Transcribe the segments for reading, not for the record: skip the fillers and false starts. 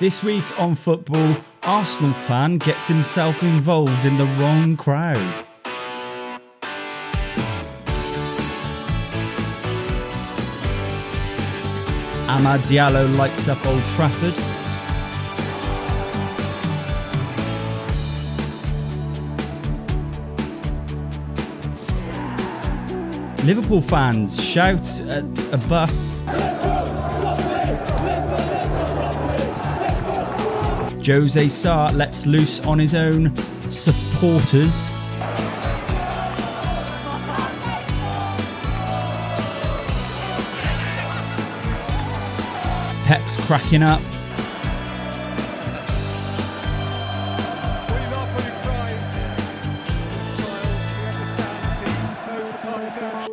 This week on football, Arsenal fan gets himself involved in the wrong crowd. Amad Diallo lights up Old Trafford. Liverpool fans shout at a bus. Jose Sarr lets loose on his own supporters. Pep's cracking up.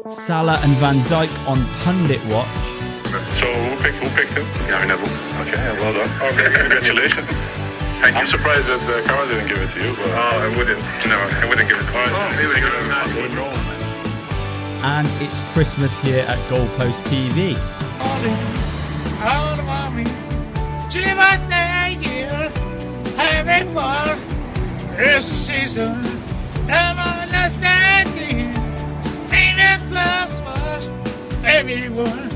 Salah and Van Dijk on Pundit Watch. So who picked him? Gary Neville. Okay, well done. Okay, congratulations. Thank you. I'm surprised that Carl didn't give it to you. But I wouldn't. No, I wouldn't give it to you. And it's Christmas here at Goalpost TV. Having fun. It's a season. I'm understanding. Ain't a Christmas, everyone.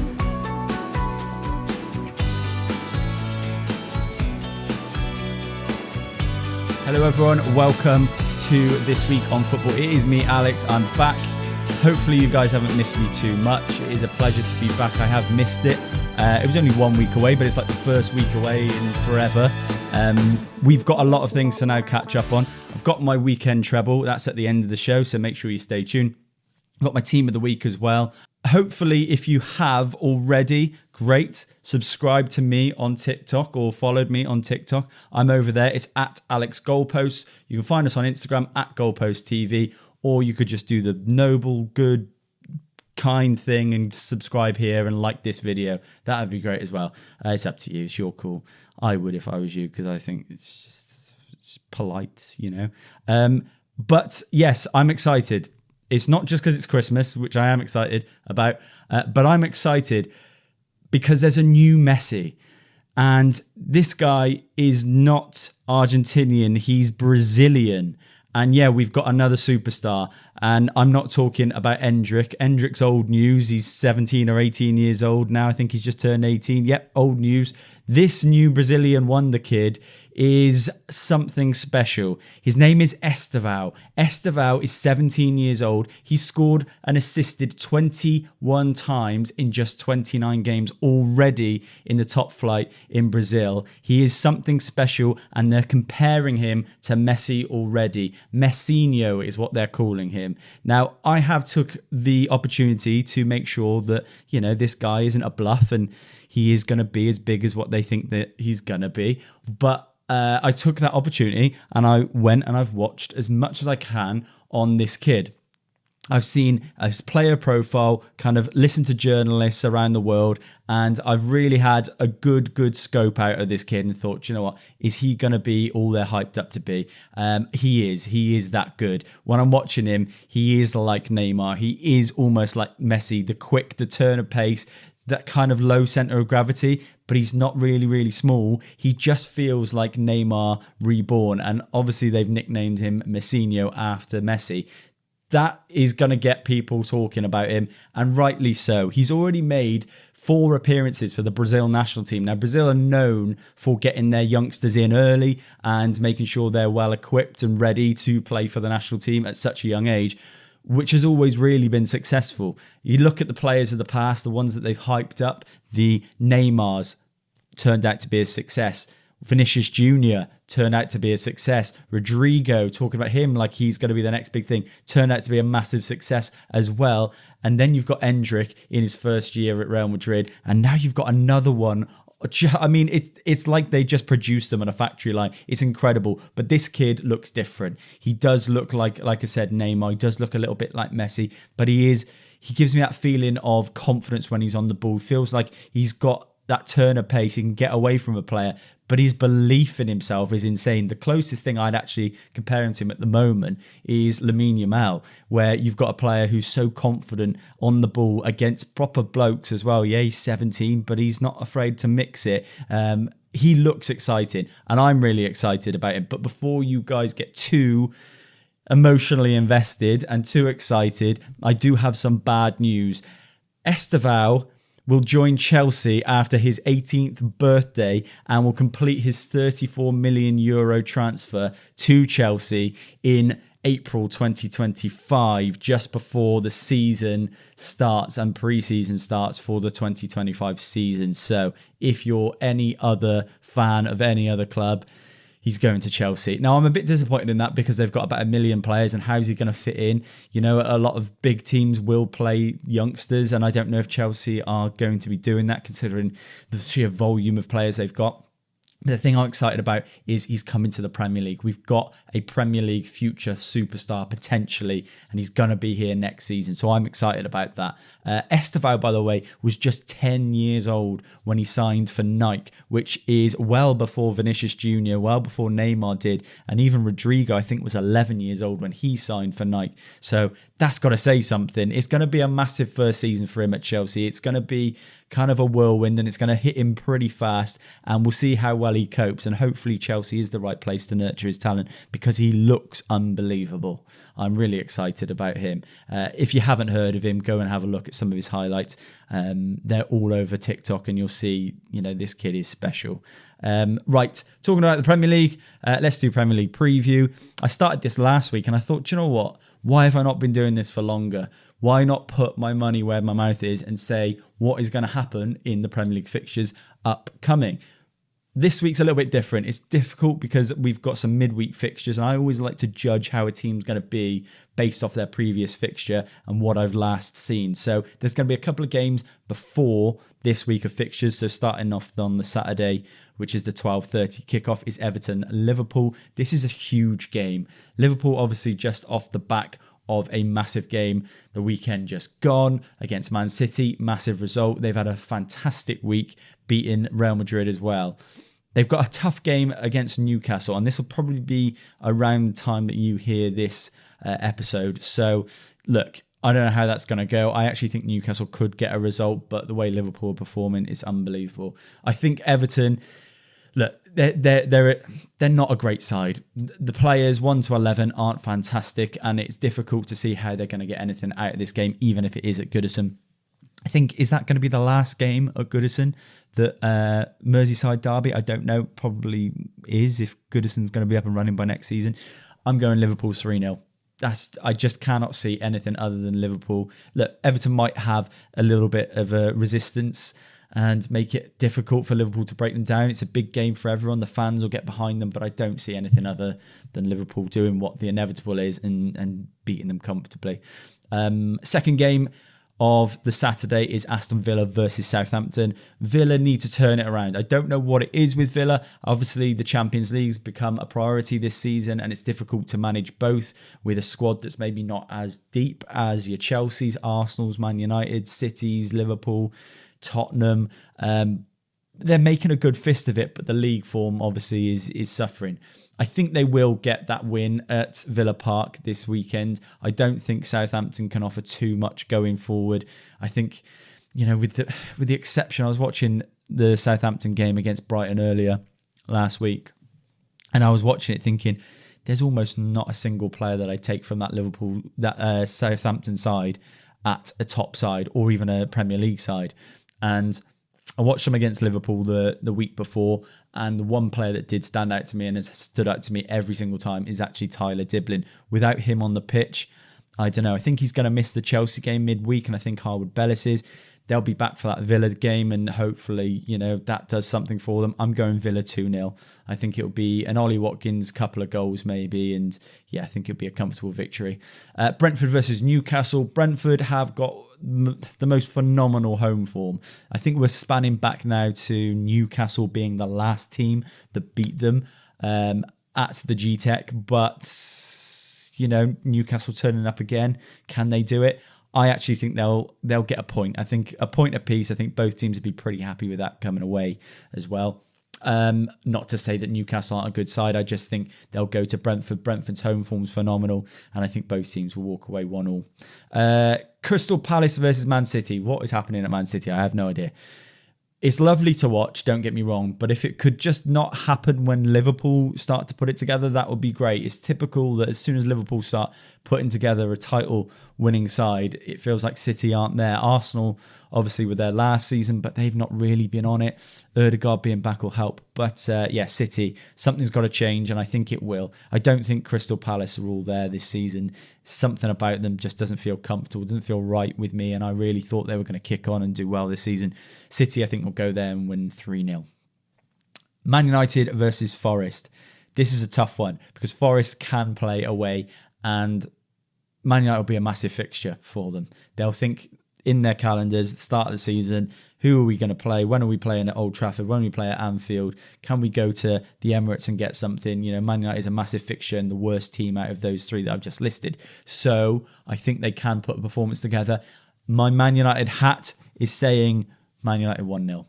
Hello everyone, welcome to This Week on Football. It is me, Alex, I'm back. Hopefully you guys haven't missed me too much. It is a pleasure to be back. I have missed it. It was only 1 week away, but it's like the first week away in forever. We've got a lot of things to now catch up on. I've got my weekend treble, that's at the end of the show, so make sure you stay tuned. I've got my team of the week as well. Hopefully, if you have already, great. Subscribe to me on TikTok or followed me on TikTok. I'm over there. It's at Alex Goalpost. You can find us on Instagram at Goalpost TV, or you could just do the noble, good, kind thing and subscribe here and like this video. That would be great as well. It's up to you. It's your call. I would if I was you, because I think it's polite, you know. But yes, I'm excited. It's not just because it's Christmas, which I am excited about, but I'm excited because there's a new Messi. And this guy is not Argentinian, he's Brazilian. And yeah, we've got another superstar. And I'm not talking about Endrick. Endrick's old news. He's 17 or 18 years old now. I think he's just turned 18. Yep, old news. This new Brazilian wonder kid is something special. His name is Estevão. Estevão is 17 years old. He scored and assisted 21 times in just 29 games already in the top flight in Brazil. He is something special, and they're comparing him to Messi already. Messinho is what they're calling him. Now, I have took the opportunity to make sure that, you know, this guy isn't a bluff and he is going to be as big as what they think that he's going to be. But I took that opportunity and I went and I've watched as much as I can on this kid. I've seen his player profile, kind of listened to journalists around the world, and I've really had a good scope out of this kid and thought, you know what, is he going to be all they're hyped up to be? He is that good. When I'm watching him, he is like Neymar. He is almost like Messi, the turn of pace, that kind of low center of gravity, but he's not really small. He just feels like Neymar reborn. And obviously they've nicknamed him Messinho after Messi. That is going to get people talking about him, and rightly so. He's already made 4 appearances for the Brazil national team. Now, Brazil are known for getting their youngsters in early and making sure they're well equipped and ready to play for the national team at such a young age, which has always really been successful. You look at the players of the past, the ones that they've hyped up, the Neymars turned out to be a success. Vinicius Jr. turned out to be a success. Rodrigo, talking about him like he's going to be the next big thing, turned out to be a massive success as well. And then you've got Endrick in his first year at Real Madrid, and now you've got another one. I mean, it's like they just produced them on a factory line. It's incredible. But this kid looks different. He does look like I said, Neymar. He does look a little bit like Messi, but he gives me that feeling of confidence when he's on the ball. Feels like he's got that turn of pace. He can get away from a player, but his belief in himself is insane. The closest thing I'd actually compare him to him at the moment is Lamine Yamal, where you've got a player who's so confident on the ball against proper blokes as well. Yeah, he's 17, but he's not afraid to mix it. he looks exciting, and I'm really excited about him. But before you guys get too emotionally invested and too excited, I do have some bad news. Estevao will join Chelsea after his 18th birthday and will complete his 34 million euro transfer to Chelsea in April 2025, just before the season starts and pre-season starts for the 2025 season. So if you're any other fan of any other club, he's going to Chelsea. Now, I'm a bit disappointed in that because they've got about 1 million players, and how's he going to fit in? You know, a lot of big teams will play youngsters, and I don't know if Chelsea are going to be doing that considering the sheer volume of players they've got. The thing I'm excited about is he's coming to the Premier League. We've got a Premier League future superstar potentially, and he's going to be here next season. So I'm excited about that. Estevao, by the way, was just 10 years old when he signed for Nike, which is well before Vinicius Jr., well before Neymar did. And even Rodrigo, I think, was 11 years old when he signed for Nike. So that's got to say something. It's going to be a massive first season for him at Chelsea. It's going to be kind of a whirlwind, and it's going to hit him pretty fast, and we'll see how well he copes. And hopefully Chelsea is the right place to nurture his talent because he looks unbelievable. I'm really excited about him. If you haven't heard of him, go and have a look at some of his highlights. They're all over TikTok, and you'll see, you know, this kid is special. Right, talking about the Premier League, let's do Premier League preview. I started this last week, and I thought, you know what? Why have I not been doing this for longer? Why not put my money where my mouth is and say what is going to happen in the Premier League fixtures upcoming? This week's a little bit different. It's difficult because we've got some midweek fixtures, and I always like to judge how a team's going to be based off their previous fixture and what I've last seen. So there's going to be a couple of games before this week of fixtures. So starting off on the Saturday, which is the 12:30 kickoff, is Everton-Liverpool. This is a huge game. Liverpool obviously just off the back of a massive game the weekend just gone against Man City. Massive result. They've had a fantastic week, beating Real Madrid as well. They've got a tough game against Newcastle, and this will probably be around the time that you hear this episode. So, look, I don't know how that's going to go. I actually think Newcastle could get a result, but the way Liverpool are performing is unbelievable. I think Everton, look, they're not a great side. The players 1 to 11 aren't fantastic, and it's difficult to see how they're going to get anything out of this game, even if it is at Goodison. I think, is that going to be the last game at Goodison? The Merseyside derby? I don't know. Probably is, if Goodison's going to be up and running by next season. I'm going Liverpool 3-0. I just cannot see anything other than Liverpool. Look, Everton might have a little bit of a resistance and make it difficult for Liverpool to break them down. It's a big game for everyone. The fans will get behind them, but I don't see anything other than Liverpool doing what the inevitable is and beating them comfortably. Second game of the Saturday is Aston Villa versus Southampton. Villa need to turn it around. I don't know what it is with Villa. Obviously, the Champions League's become a priority this season, and it's difficult to manage both with a squad that's maybe not as deep as your Chelsea's, Arsenal's, Man United, City's, Liverpool, Tottenham. They're making a good fist of it, but the league form obviously is suffering. I think they will get that win at Villa Park this weekend. I don't think Southampton can offer too much going forward. I think, you know, with the exception, I was watching the Southampton game against Brighton earlier last week, and I was watching it thinking, there's almost not a single player that I take from that Southampton side at a top side or even a Premier League side. And I watched them against Liverpool the week before, and the one player that did stand out to me and has stood out to me every single time is actually Tyler Diblin. Without him on the pitch, I don't know. I think he's going to miss the Chelsea game midweek, and I think Harwood Bellis is. They'll be back for that Villa game, and hopefully, you know, that does something for them. I'm going Villa 2-0. I think it'll be an Ollie Watkins couple of goals maybe, and yeah, I think it'll be a comfortable victory. Brentford versus Newcastle. Brentford have got the most phenomenal home form. I think we're spanning back now to Newcastle being the last team that beat them at the G-Tech, but, you know, Newcastle turning up again. Can they do it? I actually think they'll get a point. I think a point apiece. I think both teams would be pretty happy with that coming away as well. Not to say that Newcastle aren't a good side. I just think they'll go to Brentford. Brentford's home form's phenomenal, and I think both teams will walk away 1-1. Crystal Palace versus Man City. What is happening at Man City? I have no idea. It's lovely to watch, don't get me wrong, but if it could just not happen when Liverpool start to put it together, that would be great. It's typical that as soon as Liverpool start putting together a title-winning side, it feels like City aren't there. Arsenal, obviously, with their last season, but they've not really been on it. Ødegaard being back will help. But City, something's got to change, and I think it will. I don't think Crystal Palace are all there this season. Something about them just doesn't feel comfortable, doesn't feel right with me, and I really thought they were going to kick on and do well this season. City, I think, will go there and win 3-0. Man United versus Forest. This is a tough one because Forest can play away, and Man United will be a massive fixture for them. They'll think in their calendars at the start of the season, who are we going to play? When are we playing at Old Trafford? When are we play at Anfield? Can we go to the Emirates and get something? You know, Man United is a massive fixture and the worst team out of those three that I've just listed. So I think they can put a performance together. My Man United hat is saying Man United 1-0.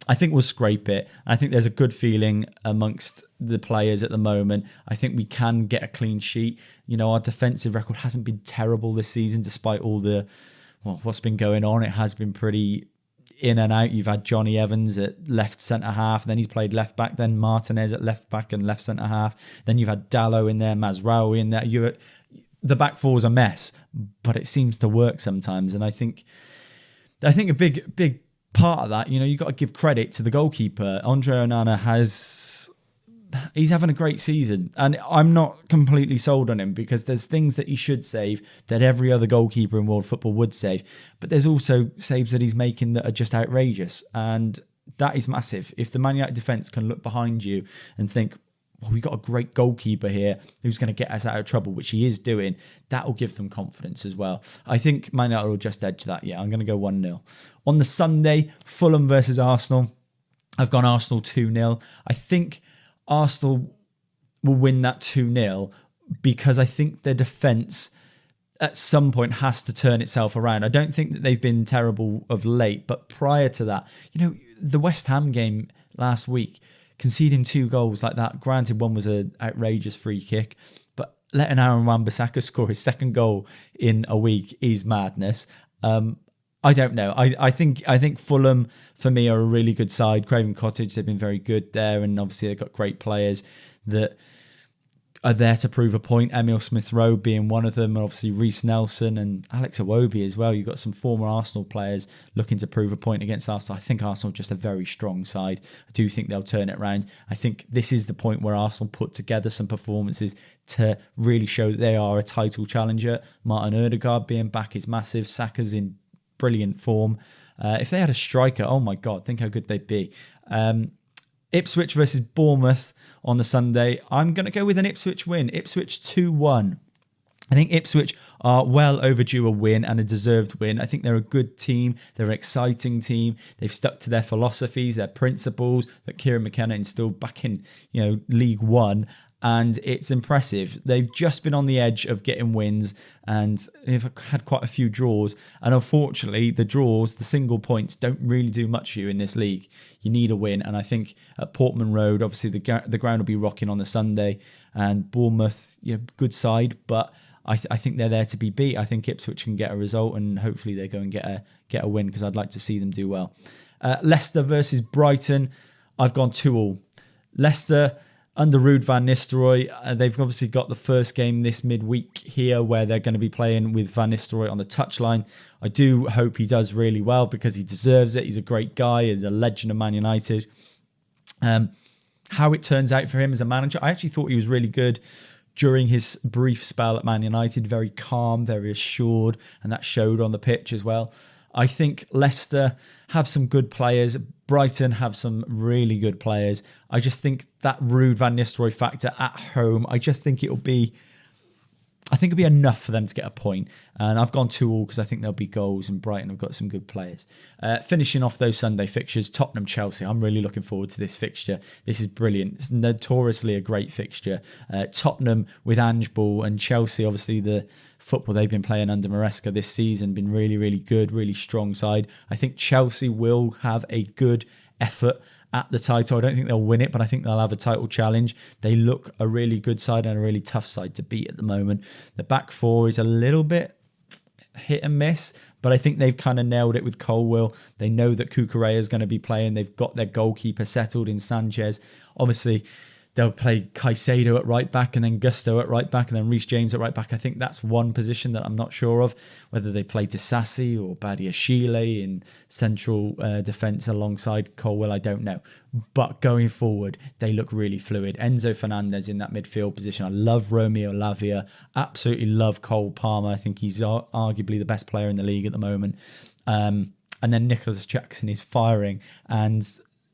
I think we'll scrape it. I think there's a good feeling amongst the players at the moment. I think we can get a clean sheet. You know, our defensive record hasn't been terrible this season despite all the what's been going on. It has been pretty in and out. You've had Johnny Evans at left centre-half, then he's played left-back, then Martinez at left-back and left centre-half. Then you've had Dallo in there, Mazraoui in there. The back four's a mess, but it seems to work sometimes. And I think a big part of that, you know, you've got to give credit to the goalkeeper. Andre Onana he's having a great season, and I'm not completely sold on him because there's things that he should save that every other goalkeeper in world football would save, but there's also saves that he's making that are just outrageous, and that is massive. If the Man United defence can look behind you and think, well, we've got a great goalkeeper here who's going to get us out of trouble, which he is doing, that will give them confidence as well. I think Man United will just edge that. Yeah, I'm going to go 1-0. On the Sunday, Fulham versus Arsenal. I've gone Arsenal 2-0. I think Arsenal will win that 2-0 because I think their defence at some point has to turn itself around. I don't think that they've been terrible of late, but prior to that, you know, the West Ham game last week, conceding 2 goals like that, granted one was an outrageous free kick, but letting Aaron Wan-Bissaka score his second goal in a week is madness. I don't know. I think Fulham, for me, are a really good side. Craven Cottage, they've been very good there, and obviously they've got great players that are there to prove a point. Emil Smith-Rowe being one of them, and obviously Reece Nelson and Alex Iwobi as well. You've got some former Arsenal players looking to prove a point against Arsenal. I think Arsenal are just a very strong side. I do think they'll turn it around. I think this is the point where Arsenal put together some performances to really show that they are a title challenger. Martin Ødegaard being back is massive. Saka's in brilliant form. If they had a striker, oh my God, think how good they'd be. Ipswich versus Bournemouth on the Sunday. I'm going to go with an Ipswich win. Ipswich 2-1. I think Ipswich are well overdue a win and a deserved win. I think they're a good team. They're an exciting team. They've stuck to their philosophies, their principles that Kieran McKenna instilled back in, League One. And it's impressive. They've just been on the edge of getting wins and they've had quite a few draws. And unfortunately, the draws, the single points, don't really do much for you in this league. You need a win. And I think at Portman Road, obviously the ground will be rocking on the Sunday. And Bournemouth, good side, but I think they're there to be beat. I think Ipswich can get a result and hopefully they go and get a win because I'd like to see them do well. Leicester versus Brighton. I've gone 2-2. Leicester under Ruud van Nistelrooy, they've obviously got the first game this midweek here where they're going to be playing with Van Nistelrooy on the touchline. I do hope he does really well because he deserves it. He's a great guy. He's a legend of Man United. How it turns out for him as a manager, I actually thought he was really good during his brief spell at Man United. Very calm, very assured, and that showed on the pitch as well. I think Leicester have some good players. Brighton have some really good players. I just think that Ruud van Nistelrooy factor at home, I think it'll be enough for them to get a point. And I've gone 2-2 because I think there'll be goals and Brighton have got some good players. Finishing off those Sunday fixtures, Tottenham-Chelsea. I'm really looking forward to this fixture. This is brilliant. It's notoriously a great fixture. Tottenham with Ange Ball and Chelsea, obviously the football they've been playing under Maresca this season, been really, really good, really strong side. I think Chelsea will have a good effort at the title. I don't think they'll win it, but I think they'll have a title challenge. They look a really good side and a really tough side to beat at the moment. The back four is a little bit hit and miss, but I think they've kind of nailed it with Colwill. They know that Cucurella is going to be playing. They've got their goalkeeper settled in Sanchez. Obviously, they'll play Caicedo at right back and then Gusto at right back and then Reece James at right back. I think that's one position that I'm not sure of, whether they play Disasi or Badiashile in central defence alongside Colwill, I don't know. But going forward, they look really fluid. Enzo Fernandez in that midfield position. I love Romeo Lavia. Absolutely love Cole Palmer. I think he's arguably the best player in the league at the moment. And then Nicholas Jackson is firing, and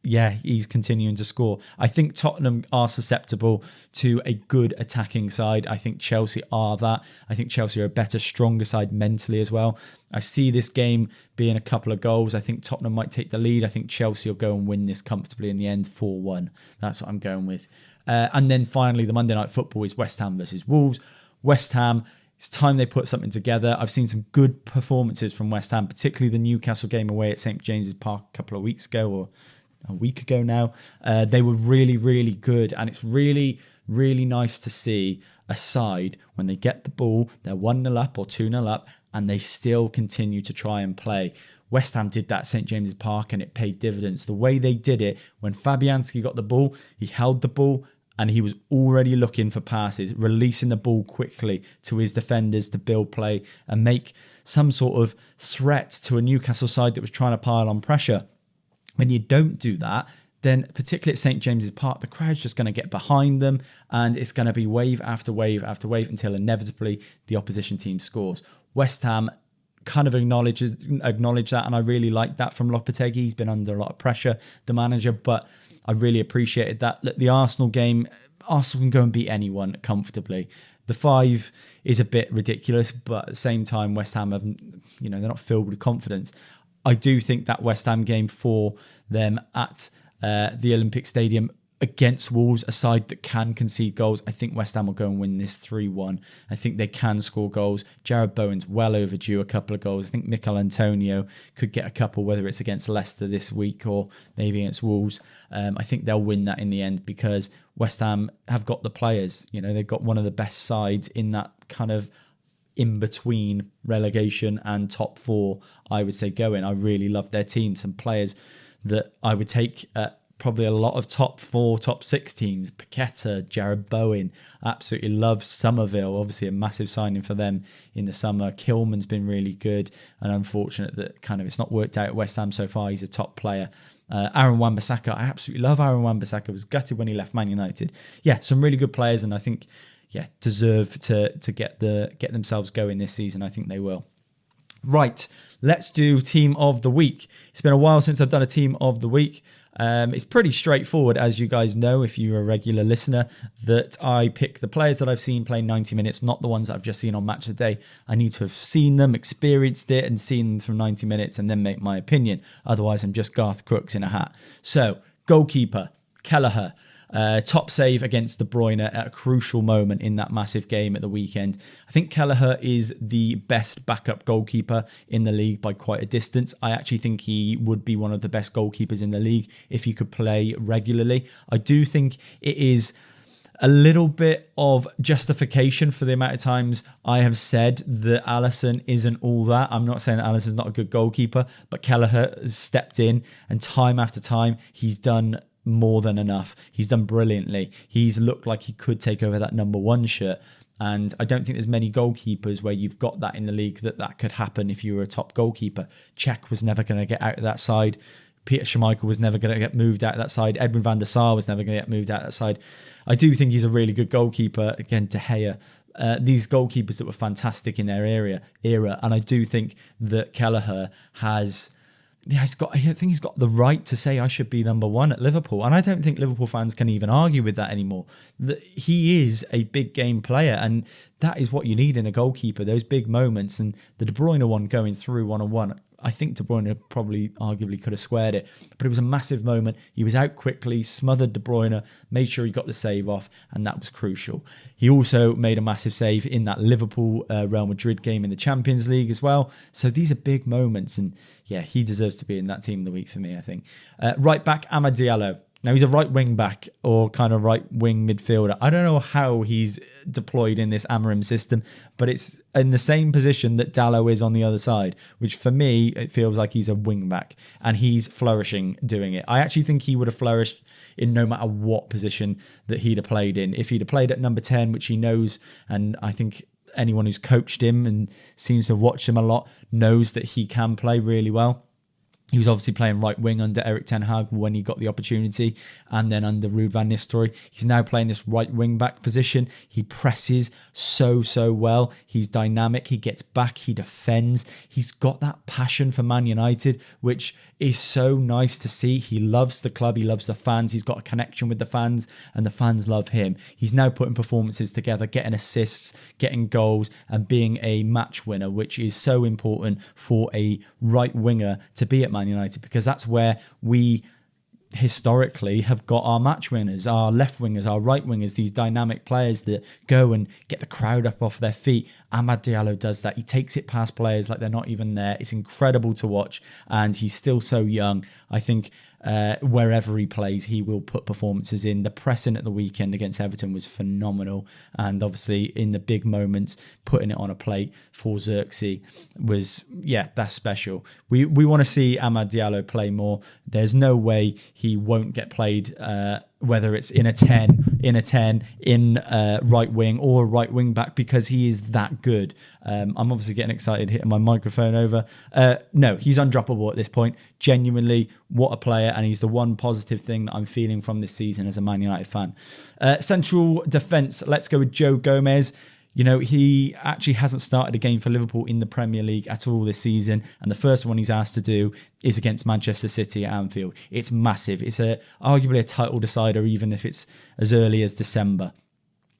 yeah, he's continuing to score. I think Tottenham are susceptible to a good attacking side. I think Chelsea are that. I think Chelsea are a better, stronger side mentally as well. I see this game being a couple of goals. I think Tottenham might take the lead. I think Chelsea will go and win this comfortably in the end, 4-1. That's what I'm going with. And then finally, the Monday Night Football is West Ham versus Wolves. West Ham, it's time they put something together. I've seen some good performances from West Ham, particularly the Newcastle game away at St James's Park a couple of weeks ago, or a week ago now. They were really, really good, and it's really, really nice to see a side when they get the ball, they're 1-0 up or 2-0 up, and they still continue to try and play. West Ham did that at St James's Park, and it paid dividends. The way they did it, when Fabianski got the ball, he held the ball, and he was already looking for passes, releasing the ball quickly to his defenders to build play and make some sort of threat to a Newcastle side that was trying to pile on pressure. When you don't do that, then particularly at St James's Park, the crowd's just going to get behind them, and it's going to be wave after wave after wave until inevitably the opposition team scores. West Ham kind of acknowledge that, and I really like that from Lopetegui. He's been under a lot of pressure, the manager, but I really appreciated that. Look, the Arsenal game, Arsenal can go and beat anyone comfortably. The 5 is a bit ridiculous, but at the same time, West Ham have, they're not filled with confidence. I do think that West Ham game for them at the Olympic Stadium against Wolves, a side that can concede goals, I think West Ham will go and win this 3-1. I think they can score goals. Jared Bowen's well overdue a couple of goals. I think Mikel Antonio could get a couple, whether it's against Leicester this week or maybe against Wolves. I think they'll win that in the end because West Ham have got the players. They've got one of the best sides in that kind of in between relegation and top 4, I would say, going. I really love their team. Some players that I would take at probably a lot of top 4, top 6 teams. Paqueta, Jared Bowen, absolutely love Somerville. Obviously a massive signing for them in the summer. Kilman's been really good, and unfortunate that kind of it's not worked out at West Ham so far. He's a top player. Aaron Wan-Bissaka, I absolutely love Aaron Wan-Bissaka. Was gutted when he left Man United. Yeah, some really good players, and I think deserve to get themselves going this season. I think they will. Right, let's do Team of the Week. It's been a while since I've done a Team of the Week. It's pretty straightforward, as you guys know, if you're a regular listener, that I pick the players that I've seen play 90 minutes, not the ones that I've just seen on Match of the Day. I need to have seen them, experienced it, and seen them from 90 minutes, and then make my opinion. Otherwise, I'm just Garth Crooks in a hat. So, goalkeeper, Kelleher. Top save against De Bruyne at a crucial moment in that massive game at the weekend. I think Kelleher is the best backup goalkeeper in the league by quite a distance. I actually think he would be one of the best goalkeepers in the league if he could play regularly. I do think it is a little bit of justification for the amount of times I have said that Alisson isn't all that. I'm not saying that Alisson's not a good goalkeeper, but Kelleher has stepped in, and time after time he's done more than enough. He's done brilliantly. He's looked like he could take over that number 1 shirt. And I don't think there's many goalkeepers where you've got that in the league that could happen if you were a top goalkeeper. Cech was never going to get out of that side. Peter Schmeichel was never going to get moved out of that side. Edwin van der Sar was never going to get moved out of that side. I do think he's a really good goalkeeper. Again, De Gea. These goalkeepers that were fantastic in their era. And I do think that Kelleher has... I think he's got the right to say I should be number 1 at Liverpool. And I don't think Liverpool fans can even argue with that anymore. He is a big game player, and that is what you need in a goalkeeper, those big moments. And the De Bruyne one going through 1-on-1, I think De Bruyne probably arguably could have squared it, but it was a massive moment. He was out quickly, smothered De Bruyne, made sure he got the save off, and that was crucial. He also made a massive save in that Liverpool Real Madrid game in the Champions League as well. So these are big moments, and yeah, he deserves to be in that Team of the Week for me, I think. Right back, Amad Diallo. Now, he's a right wing back or kind of right wing midfielder. I don't know how he's deployed in this Amorim system, but it's in the same position that Dalot is on the other side, which for me, it feels like he's a wing back and he's flourishing doing it. I actually think he would have flourished in no matter what position that he'd have played in. If he'd have played at number 10, which he knows, and I think anyone who's coached him and seems to have watched him a lot knows that he can play really well. He was obviously playing right wing under Erik ten Hag when he got the opportunity, and then under Ruud van Nistelrooy. He's now playing this right wing back position. He presses so well. He's dynamic. He gets back. He defends. He's got that passion for Man United, which is so nice to see. He loves the club. He loves the fans. He's got a connection with the fans, and the fans love him. He's now putting performances together, getting assists, getting goals, and being a match winner, which is so important for a right winger to be at Man United, because that's where we historically have got our match winners, our left wingers, our right wingers, these dynamic players that go and get the crowd up off their feet. Amad Diallo does that. He takes it past players like they're not even there. It's incredible to watch, and he's still so young. I think wherever he plays, he will put performances in. The pressing at the weekend against Everton was phenomenal, and obviously in the big moments, putting it on a plate for Xerxes was, that's special. We want to see Amad Diallo play more. There's no way he won't get played, whether it's in a 10, in right wing or right wing back, because he is that good. I'm obviously getting excited hitting my microphone over. No, he's undroppable at this point. Genuinely, what a player, and he's the one positive thing that I'm feeling from this season as a Man United fan. Central defence, let's go with Joe Gomez. You know, he actually hasn't started a game for Liverpool in the Premier League at all this season. And the first one he's asked to do is against Manchester City at Anfield. It's massive. It's arguably a title decider, even if it's as early as December.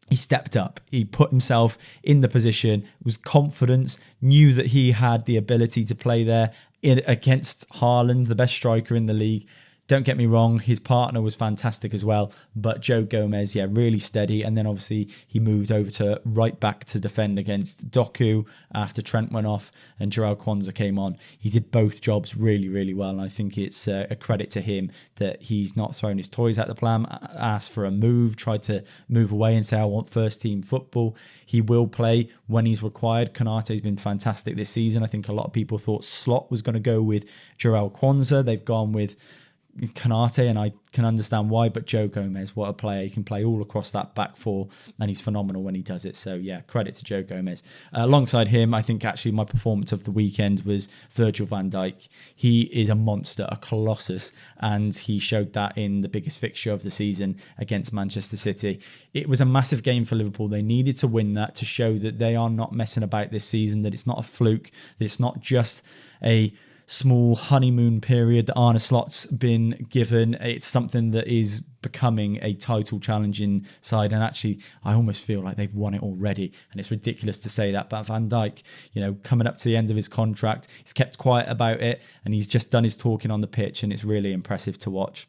He stepped up. He put himself in the position, was confident, knew that he had the ability to play there against Haaland, the best striker in the league. Don't get me wrong, his partner was fantastic as well, but Joe Gomez, really steady. And then obviously he moved over to right back to defend against Doku after Trent went off and Joao Kwanzaa came on. He did both jobs really, really well, and I think it's a credit to him that he's not thrown his toys at the pram, asked for a move, tried to move away and say, I want first team football. He will play when he's required. Konate's been fantastic this season. I think a lot of people thought Slot was going to go with Joao Kwanzaa. They've gone with Konate, and I can understand why, but Joe Gomez, what a player. He can play all across that back four, and he's phenomenal when he does it. So credit to Joe Gomez. Alongside him, I think actually my performance of the weekend was Virgil van Dijk. He is a monster, a colossus, and he showed that in the biggest fixture of the season against Manchester City. It was a massive game for Liverpool. They needed to win that to show that they are not messing about this season, that it's not a fluke, that it's not just a small honeymoon period that Arne Slot's been given. It's something that is becoming a title challenging side, and actually I almost feel like they've won it already, and it's ridiculous to say that, but Van Dijk, coming up to the end of his contract, he's kept quiet about it, and he's just done his talking on the pitch, and it's really impressive to watch.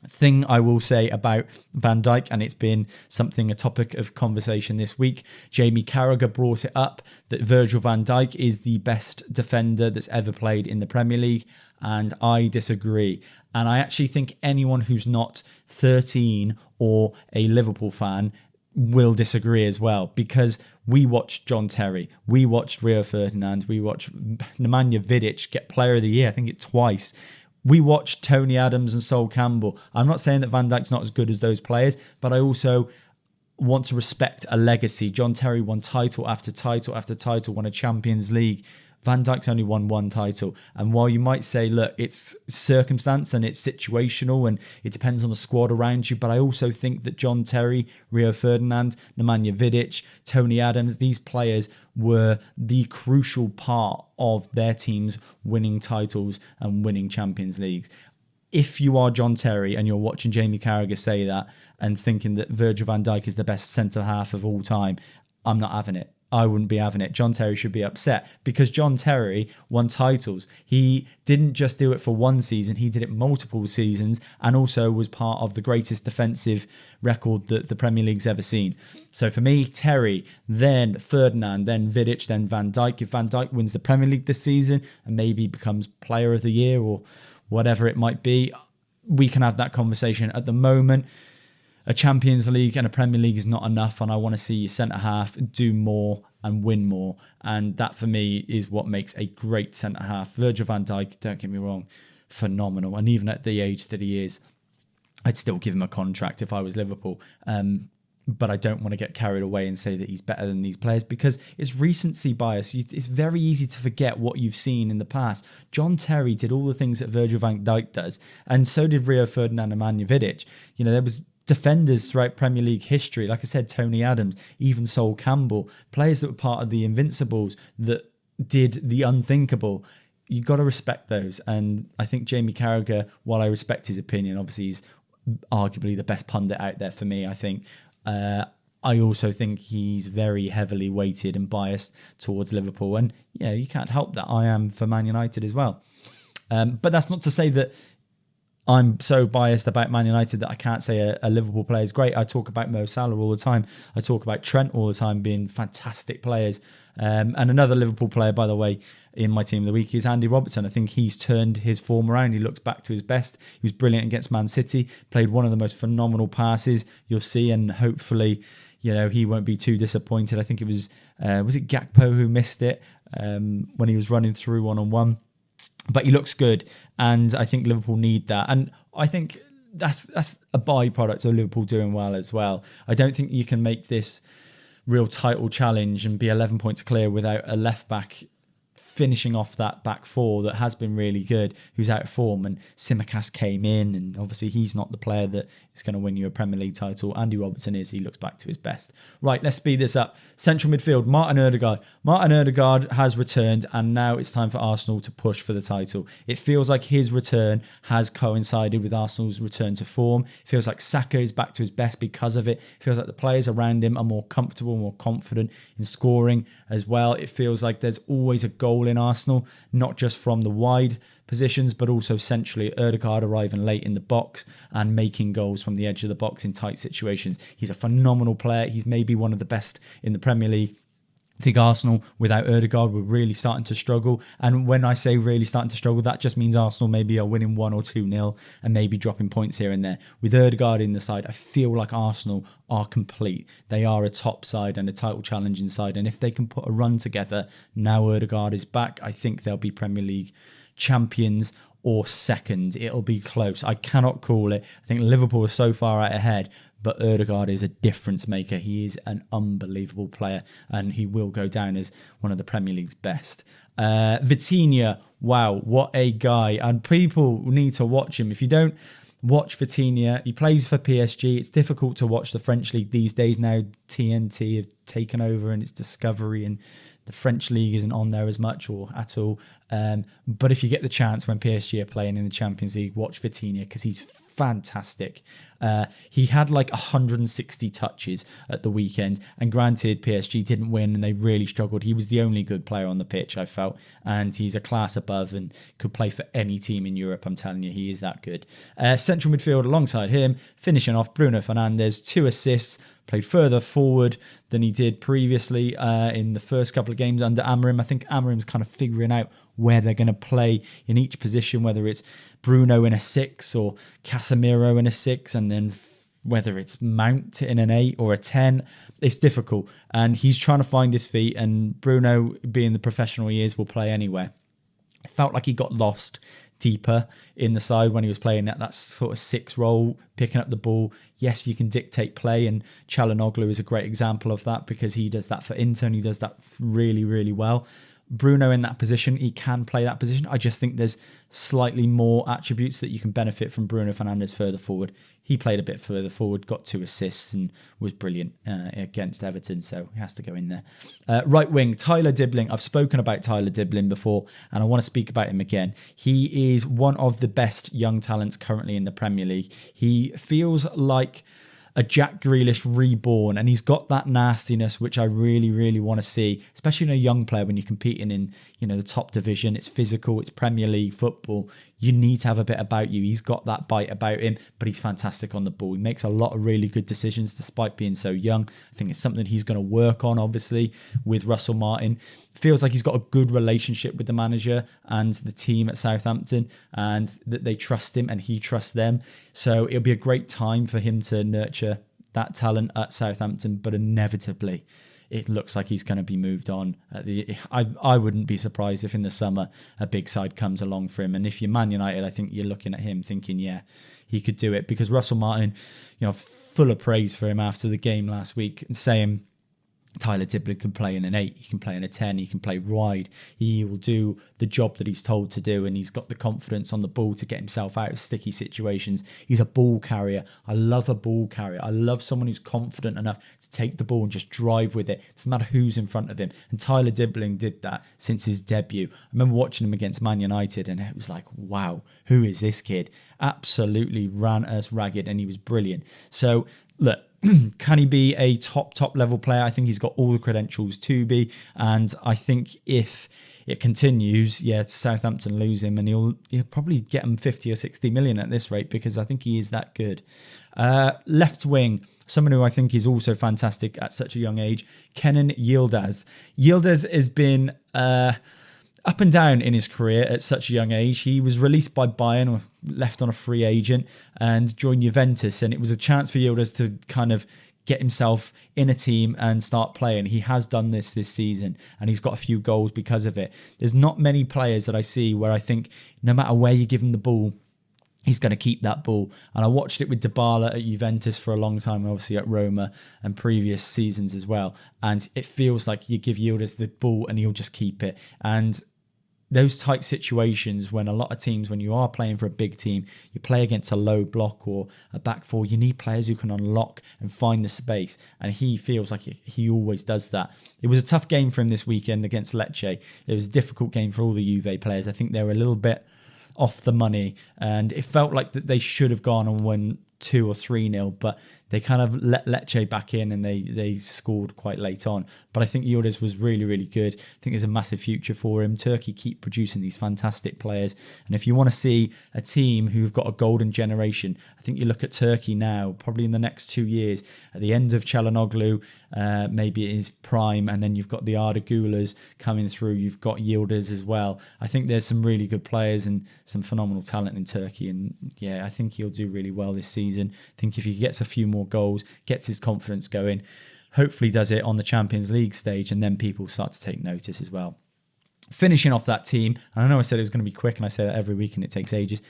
Thing I will say about Van Dijk, and it's been a topic of conversation this week, Jamie Carragher brought it up that Virgil van Dijk is the best defender that's ever played in the Premier League, and I disagree. And I actually think anyone who's not 13 or a Liverpool fan will disagree as well, because we watched John Terry, we watched Rio Ferdinand, we watched Nemanja Vidic get Player of the Year, I think twice. We watched Tony Adams and Sol Campbell. I'm not saying that Van Dijk's not as good as those players, but I also want to respect a legacy. John Terry won title after title after title, won a Champions League. Van Dijk's only won one title. And while you might say, look, it's circumstance and it's situational and it depends on the squad around you, but I also think that John Terry, Rio Ferdinand, Nemanja Vidic, Tony Adams, these players were the crucial part of their teams winning titles and winning Champions Leagues. If you are John Terry and you're watching Jamie Carragher say that and thinking that Virgil van Dijk is the best centre-half of all time, I'm not having it. I wouldn't be having it. John Terry should be upset, because John Terry won titles. He didn't just do it for one season, he did it multiple seasons, and also was part of the greatest defensive record that the Premier League's ever seen. So for me, Terry, then Ferdinand, then Vidic, then Van Dijk. If Van Dijk wins the Premier League this season and maybe becomes Player of the Year or whatever it might be, we can have that conversation. At the moment, a Champions League and a Premier League is not enough, and I want to see your centre-half do more and win more. And that, for me, is what makes a great centre-half. Virgil van Dijk, don't get me wrong, phenomenal. And even at the age that he is, I'd still give him a contract if I was Liverpool. But I don't want to get carried away and say that he's better than these players, because it's recency bias. It's very easy to forget what you've seen in the past. John Terry did all the things that Virgil van Dijk does, and so did Rio Ferdinand and Nemanja Vidic. You know, there was defenders throughout Premier League history, like I said, Tony Adams, even Sol Campbell, players that were part of the Invincibles that did the unthinkable. You got to respect those. And I think Jamie Carragher, while I respect his opinion, obviously he's arguably the best pundit out there for me, I think. I also think he's very heavily weighted and biased towards Liverpool. And, you know, you can't help that. I am for Man United as well. But that's not to say that I'm so biased about Man United that I can't say a Liverpool player is great. I talk about Mo Salah all the time. I talk about Trent all the time being fantastic players. And another Liverpool player, by the way, in my team of the week is Andy Robertson. I think he's turned his form around. He looks back to his best. He was brilliant against Man City, played one of the most phenomenal passes you'll see, and hopefully, you know, he won't be too disappointed. I think it was it Gakpo who missed it when he was running through one-on-one. But he looks good, and I think Liverpool need that. And I think that's a byproduct of Liverpool doing well as well. I don't think you can make this real title challenge and be 11 points clear without a left-back finishing off that back four that has been really good, who's out of form. And Tsimikas came in, and obviously he's not the player that is going to win you a Premier League title. Andy Robertson is. He looks back to his best. Right, let's speed this up. Central midfield, Martin Ødegaard. Martin Ødegaard has returned, and now it's time for Arsenal to push for the title. It feels like his return has coincided with Arsenal's return to form. It feels like Saka is back to his best because of it. It feels like the players around him are more comfortable, more confident in scoring as well. It feels like there's always a goal in Arsenal, not just from the wide positions, but also centrally. Ødegaard arriving late in the box and making goals from the edge of the box in tight situations. He's a phenomenal player. He's maybe one of the best in the Premier League. I think Arsenal, without Ødegaard, were really starting to struggle. And when I say really starting to struggle, that just means Arsenal maybe are winning 1 or 2-0 and maybe dropping points here and there. With Ødegaard in the side, I feel like Arsenal are complete. They are a top side and a title challenging side. And if they can put a run together, now Ødegaard is back, I think they'll be Premier League champions or second. It'll be close. I cannot call it. I think Liverpool are so far out ahead, but Ødegaard is a difference maker. He is an unbelievable player, and he will go down as one of the Premier League's best. Vitinha, wow, what a guy. And people need to watch him. If you don't watch Vitinha, he plays for PSG. It's difficult to watch the French League these days now. TNT have taken over and it's Discovery, and the French League isn't on there as much or at all. But if you get the chance when PSG are playing in the Champions League, watch Vitinha because he's fantastic. He had like 160 touches at the weekend, and granted PSG didn't win and they really struggled. He was the only good player on the pitch, I felt, and he's a class above and could play for any team in Europe. I'm telling you, he is that good. Central midfield alongside him, finishing off Bruno Fernandes, 2 assists, played further forward than he did previously in the first couple of games under Amorim. I think Amorim's kind of figuring out where they're going to play in each position, whether it's Bruno in a 6 or Casemiro in a 6, and then whether it's Mount in an 8 or a 10. It's difficult, and he's trying to find his feet, and Bruno, being the professional he is, will play anywhere. It felt like he got lost deeper in the side when he was playing that sort of 6 role, picking up the ball. Yes, you can dictate play, and Çalhanoğlu is a great example of that because he does that for Inter and he does that really, really well. Bruno in that position, he can play that position. I just think there's slightly more attributes that you can benefit from Bruno Fernandes further forward. He played a bit further forward, got 2 assists and was brilliant against Everton, so he has to go in there. Right wing, Tyler Dibling. I've spoken about Tyler Dibling before, and I want to speak about him again. He is one of the best young talents currently in the Premier League. He feels like a Jack Grealish reborn, and he's got that nastiness which I really, really want to see, especially in a young player when you're competing in, the top division. It's physical, it's Premier League football. You need to have a bit about you. He's got that bite about him, but he's fantastic on the ball. He makes a lot of really good decisions despite being so young. I think it's something he's going to work on, obviously, with Russell Martin. Feels like he's got a good relationship with the manager and the team at Southampton, and that they trust him and he trusts them. So it'll be a great time for him to nurture that talent at Southampton, but inevitably it looks like he's going to be moved on. I wouldn't be surprised if in the summer a big side comes along for him. And if you're Man United, I think you're looking at him thinking, yeah, he could do it. Because Russell Martin, full of praise for him after the game last week, saying Tyler Dibling can play in an 8, he can play in a 10, he can play wide. He will do the job that he's told to do, and he's got the confidence on the ball to get himself out of sticky situations. He's a ball carrier. I love a ball carrier. I love someone who's confident enough to take the ball and just drive with it. It doesn't matter who's in front of him. And Tyler Dibling did that since his debut. I remember watching him against Man United, and it was like, wow, who is this kid? Absolutely ran us ragged, and he was brilliant. So, look, can he be a top level player? I think he's got all the credentials to be. And I think if it continues, Southampton lose him, and he'll probably get him 50 or 60 million at this rate, because I think he is that good. Left wing, someone who I think is also fantastic at such a young age, Kenan Yildiz. Yildiz has been up and down in his career at such a young age. He was released by Bayern, or left on a free agent, and joined Juventus. And it was a chance for Yildiz to kind of get himself in a team and start playing. He has done this season, and he's got a few goals because of it. There's not many players that I see where I think no matter where you give him the ball, he's going to keep that ball. And I watched it with Dybala at Juventus for a long time, obviously at Roma and previous seasons as well. And it feels like you give Yildiz the ball and he'll just keep it. And those tight situations, when a lot of teams, when you are playing for a big team, you play against a low block or a back four, you need players who can unlock and find the space. And he feels like he always does that. It was a tough game for him this weekend against Lecce. It was a difficult game for all the Juve players. I think they were a little bit off the money, and it felt like that they should have gone and won 2 or 3-0, but they kind of let Lecce back in, and they scored quite late on. But I think Yildiz was really, really good. I think there's a massive future for him. Turkey keep producing these fantastic players, and if you want to see a team who've got a golden generation, I think you look at Turkey now, probably in the next 2 years, at the end of Çalhanoğlu, maybe it is prime, and then you've got the Arda Gülers coming through, you've got Yildiz as well. I think there's some really good players and some phenomenal talent in Turkey, and I think he'll do really well this season. I think if he gets a few more goals, gets his confidence going, hopefully does it on the Champions League stage, and then people start to take notice as well. Finishing off that team, and I know I said it was going to be quick, and I say that every week and it takes ages,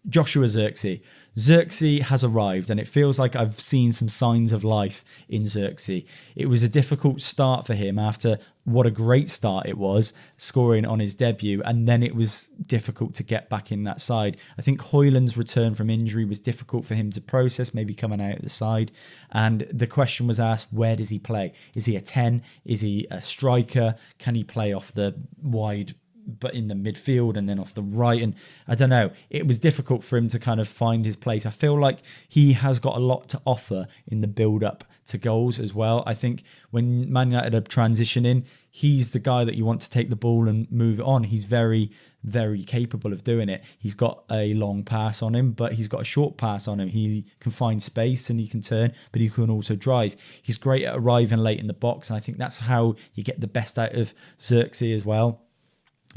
Joshua Zirkzee. Zirkzee has arrived, and it feels like I've seen some signs of life in Zirkzee. It was a difficult start for him after what a great start it was, scoring on his debut, and then it was difficult to get back in that side. I think Højlund's return from injury was difficult for him to process, maybe coming out of the side, and the question was asked, where does he play? Is he a 10? Is he a striker? Can he play off the wide but in the midfield and then off the right? And I don't know, it was difficult for him to kind of find his place. I feel like he has got a lot to offer in the build up to goals as well. I think when Man United are transitioning, he's the guy that you want to take the ball and move it on. He's very, very capable of doing it. He's got a long pass on him, but he's got a short pass on him. He can find space and he can turn, but he can also drive. He's great at arriving late in the box, and I think that's how you get the best out of Zirkzee as well.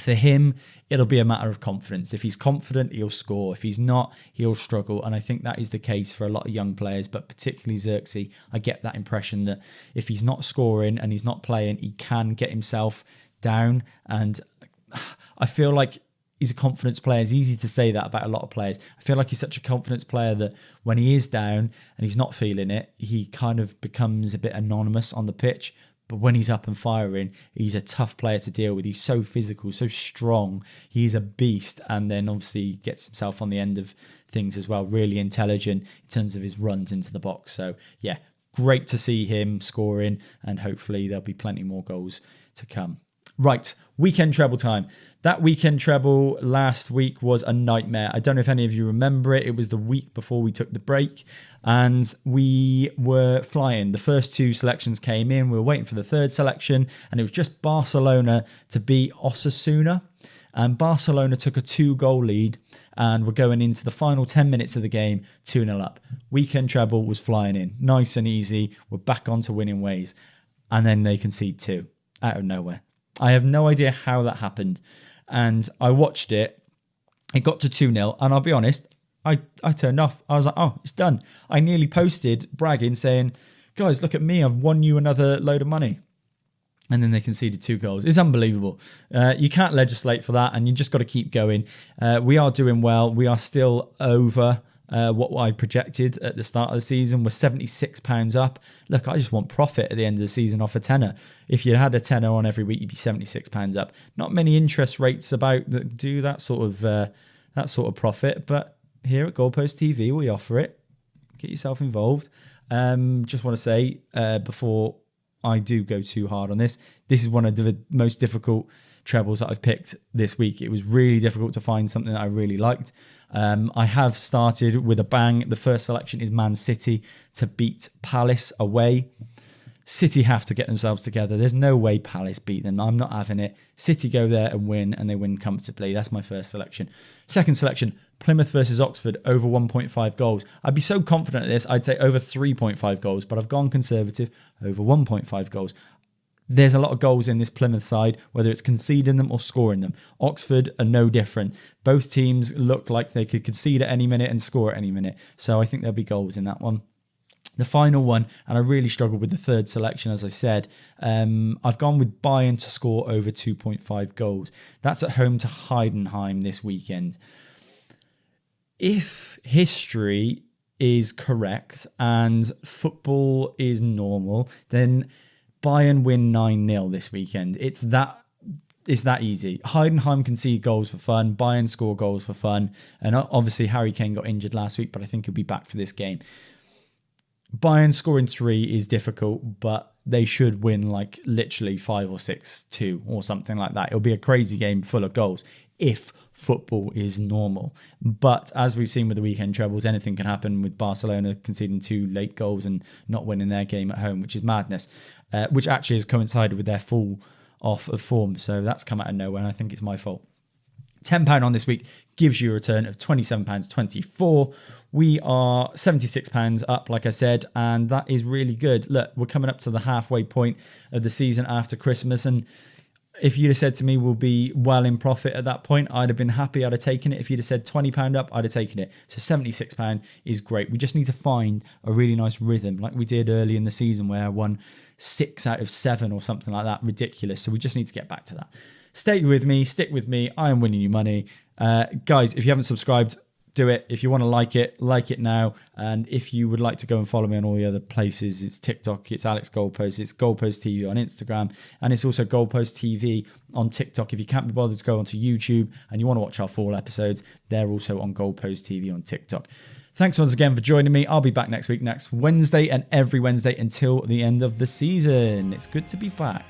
For him, it'll be a matter of confidence. If he's confident, he'll score. If he's not, he'll struggle. And I think that is the case for a lot of young players, but particularly Zirkzee. I get that impression that if he's not scoring and he's not playing, he can get himself down. And I feel like he's a confidence player. It's easy to say that about a lot of players. I feel like he's such a confidence player that when he is down and he's not feeling it, he kind of becomes a bit anonymous on the pitch. But when he's up and firing, he's a tough player to deal with. He's so physical, so strong. He's a beast. And then obviously he gets himself on the end of things as well. Really intelligent in terms of his runs into the box. So yeah, great to see him scoring. And hopefully there'll be plenty more goals to come. Right, weekend treble time. That weekend treble last week was a nightmare. I don't know if any of you remember it. It was the week before we took the break and we were flying. The first 2 selections came in. We were waiting for the third selection and it was just Barcelona to beat Osasuna. And Barcelona took a 2-goal lead and were going into the final 10 minutes of the game 2-0 up. Weekend treble was flying in. Nice and easy. We're back onto winning ways. And then they concede 2 out of nowhere. I have no idea how that happened. And I watched it. It got to 2-0. And I'll be honest, I turned off. I was like, oh, it's done. I nearly posted bragging saying, guys, look at me. I've won you another load of money. And then they conceded 2 goals. It's unbelievable. You can't legislate for that. And you just got to keep going. We are doing well. We are still over what I projected at the start of the season. We're £76 up. Look, I just want profit at the end of the season off a tenner. If you had a tenner on every week, you'd be £76 up. Not many interest rates about that do that sort of profit, but here at Goalpost TV, we offer it. Get yourself involved. Just want to say before I do go too hard on this is one of the most difficult trebles that I've picked this week. It was really difficult to find something that I really liked. I have started with a bang. The first selection is Man City to beat Palace away. City have to get themselves together. There's no way Palace beat them. I'm not having it. City go there and win, and they win comfortably. That's my first selection. Second selection, Plymouth versus Oxford, over 1.5 goals. I'd be so confident at this, I'd say over 3.5 goals, but I've gone conservative, over 1.5 goals. There's a lot of goals in this Plymouth side, whether it's conceding them or scoring them. Oxford are no different. Both teams look like they could concede at any minute and score at any minute. So I think there'll be goals in that one. The final one, and I really struggled with the third selection, as I said. I've gone with Bayern to score over 2.5 goals. That's at home to Heidenheim this weekend. If history is correct and football is normal, then Bayern win 9-0 this weekend. It's that easy. Heidenheim concede goals for fun. Bayern score goals for fun. And obviously Harry Kane got injured last week, but I think he'll be back for this game. Bayern scoring 3 is difficult, but they should win like literally 5 or 6-2 or something like that. It'll be a crazy game full of goals if football is normal. But as we've seen with the weekend trebles, anything can happen with Barcelona conceding 2 late goals and not winning their game at home, which is madness, which actually has coincided with their fall off of form. So that's come out of nowhere, and I think it's my fault. £10 on this week gives you a return of £27.24. We are £76 up, like I said, and that is really good. Look, we're coming up to the halfway point of the season after Christmas, and if you'd have said to me we'll be well in profit at that point, I'd have been happy. I'd have taken it. If you'd have said £20 up, I'd have taken it. So £76 is great. We just need to find a really nice rhythm like we did early in the season where I won 6 out of 7 or something like that. Ridiculous. So we just need to get back to that. Stay with me, stick with me. I am winning you money. Guys, if you haven't subscribed, do it. If you want to like it now. And if you would like to go and follow me on all the other places, it's TikTok, it's Alex Goalpost, it's Goalpost TV on Instagram, and it's also Goalpost TV on TikTok. If you can't be bothered to go onto YouTube and you want to watch our full episodes, they're also on Goalpost TV on TikTok. Thanks once again for joining me. I'll be back next week, next Wednesday, and every Wednesday until the end of the season. It's good to be back.